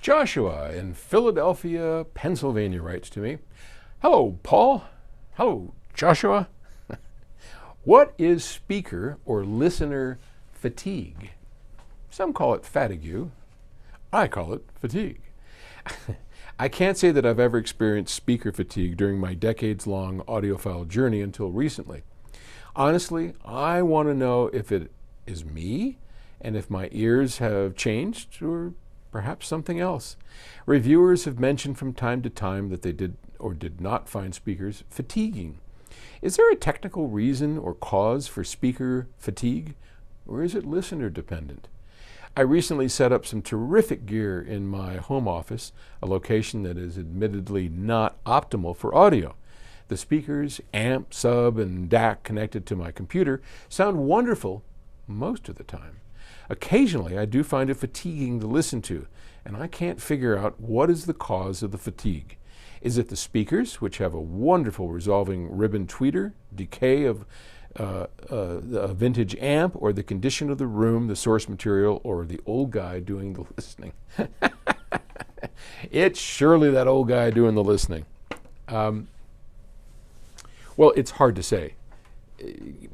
Joshua in Philadelphia, Pennsylvania writes to me, "Hello, Paul. Hello, Joshua. What is speaker or listener fatigue? Some call it fatigue. I call it fatigue. I can't say that I've ever experienced speaker fatigue during my decades-long audiophile journey until recently. Honestly, I want to know if it is me and if my ears have changed or perhaps something else. Reviewers have mentioned from time to time that they did or did not find speakers fatiguing. Is there a technical reason or cause for speaker fatigue, or is it listener dependent? I recently set up some terrific gear in my home office, a location that is admittedly not optimal for audio. The speakers, amp, sub, and DAC connected to my computer sound wonderful most of the time. Occasionally, I do find it fatiguing to listen to, and I can't figure out what is the cause of the fatigue. Is it the speakers, which have a wonderful resolving ribbon tweeter, decay of a vintage amp, or the condition of the room, the source material, or the old guy doing the listening? It's surely that old guy doing the listening. Well, it's hard to say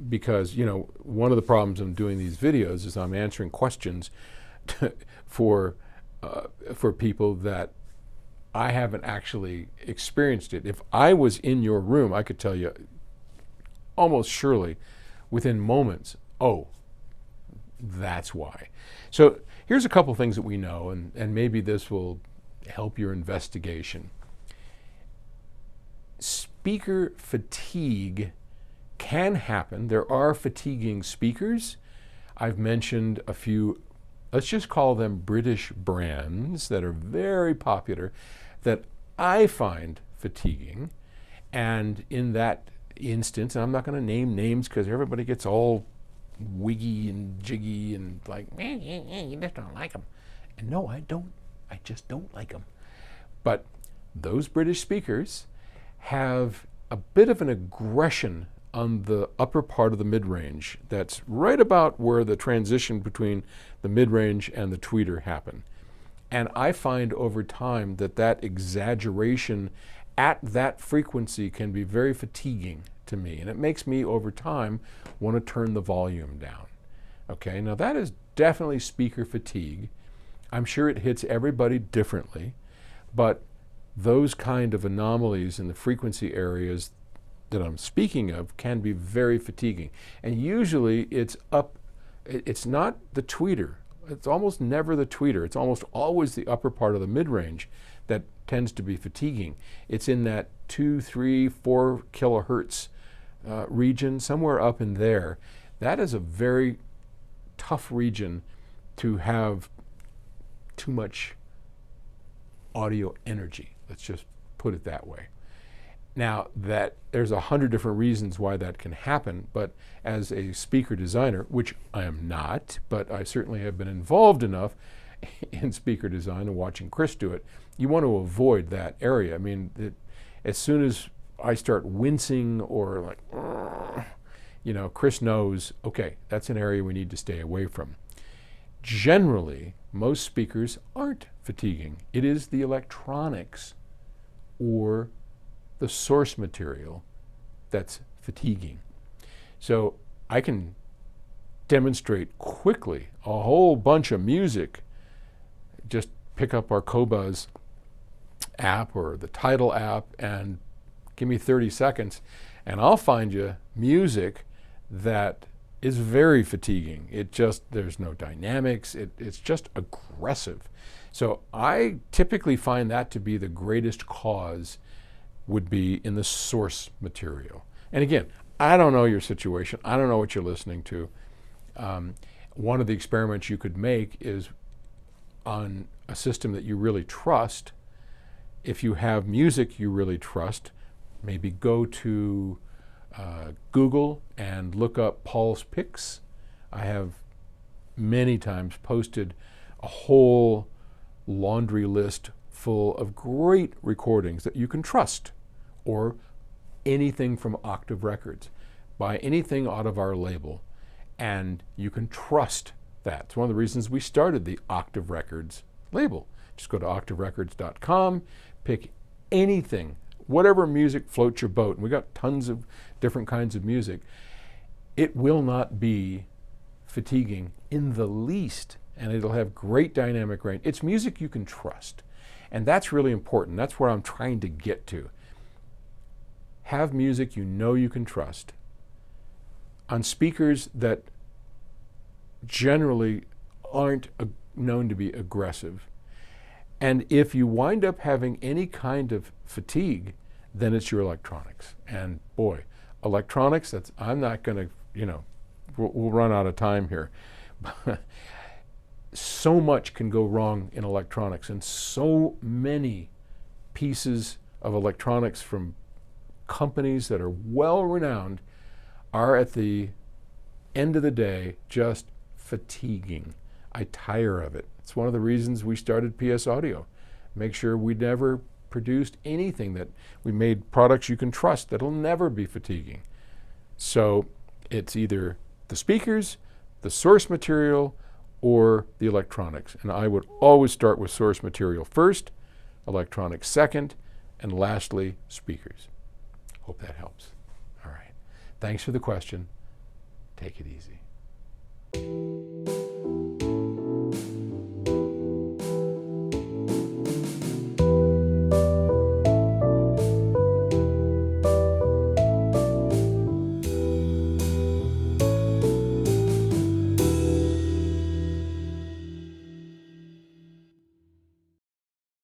because, one of the problems I'm doing these videos is I'm answering questions for people that I haven't actually experienced it. If I was in your room, I could tell you almost surely within moments, oh, that's why. So here's a couple things that we know, and maybe this will help your investigation. Speaker fatigue can happen. There are fatiguing speakers. I've mentioned a few, let's just call them British brands that are very popular that I find fatiguing. And in that instance, and I'm not going to name names because everybody gets all wiggy and jiggy and like, you just don't like them. And no, I don't. I just don't like them. But those British speakers have a bit of an aggression on the upper part of the mid-range. That's right about where the transition between the mid-range and the tweeter happen. And I find over time that exaggeration at that frequency can be very fatiguing to me. And it makes me over time want to turn the volume down. Okay, now that is definitely speaker fatigue. I'm sure it hits everybody differently, but those kind of anomalies in the frequency areas that I'm speaking of can be very fatiguing. And usually it's not the tweeter. It's almost never the tweeter. It's almost always the upper part of the mid-range that tends to be fatiguing. It's in that 2, 3, 4 kilohertz region, somewhere up in there. That is a very tough region to have too much audio energy. Let's just put it that way. Now, that there's 100 different reasons why that can happen, but as a speaker designer, which I am not, but I certainly have been involved enough in speaker design and watching Chris do it, you want to avoid that area. I mean, as soon as I start wincing or like, Chris knows, okay, that's an area we need to stay away from. Generally, most speakers aren't fatiguing. It is the electronics or the source material that's fatiguing. So I can demonstrate quickly a whole bunch of music. Just pick up our Qobuz app or the Tidal app and give me 30 seconds and I'll find you music that is very fatiguing. There's no dynamics. It's just aggressive. So I typically find that to be the greatest cause would be in the source material. And again, I don't know your situation. I don't know what you're listening to. One of the experiments you could make is on a system that you really trust. If you have music you really trust, maybe go to Google and look up Paul's Picks. I have many times posted a whole laundry list full of great recordings that you can trust, or anything from Octave Records. Buy anything out of our label and you can trust that. It's one of the reasons we started the Octave Records label. Just go to octaverecords.com, pick anything, whatever music floats your boat. And we got tons of different kinds of music. It will not be fatiguing in the least, and it'll have great dynamic range. It's music you can trust, and that's really important. That's where I'm trying to get to. Have music you know you can trust on speakers that generally aren't known to be aggressive. And if you wind up having any kind of fatigue, then it's your electronics. And boy, electronics, I'm not going to, we'll run out of time here. So much can go wrong in electronics, and so many pieces of electronics from companies that are well renowned are at the end of the day just fatiguing. I tire of it. It's one of the reasons we started PS Audio. Make sure we never produced anything that we made products you can trust that'll never be fatiguing. So it's either the speakers, the source material, or the electronics. And I would always start with source material first, electronics second, and lastly, speakers. Hope that helps. All right. Thanks for the question. Take it easy.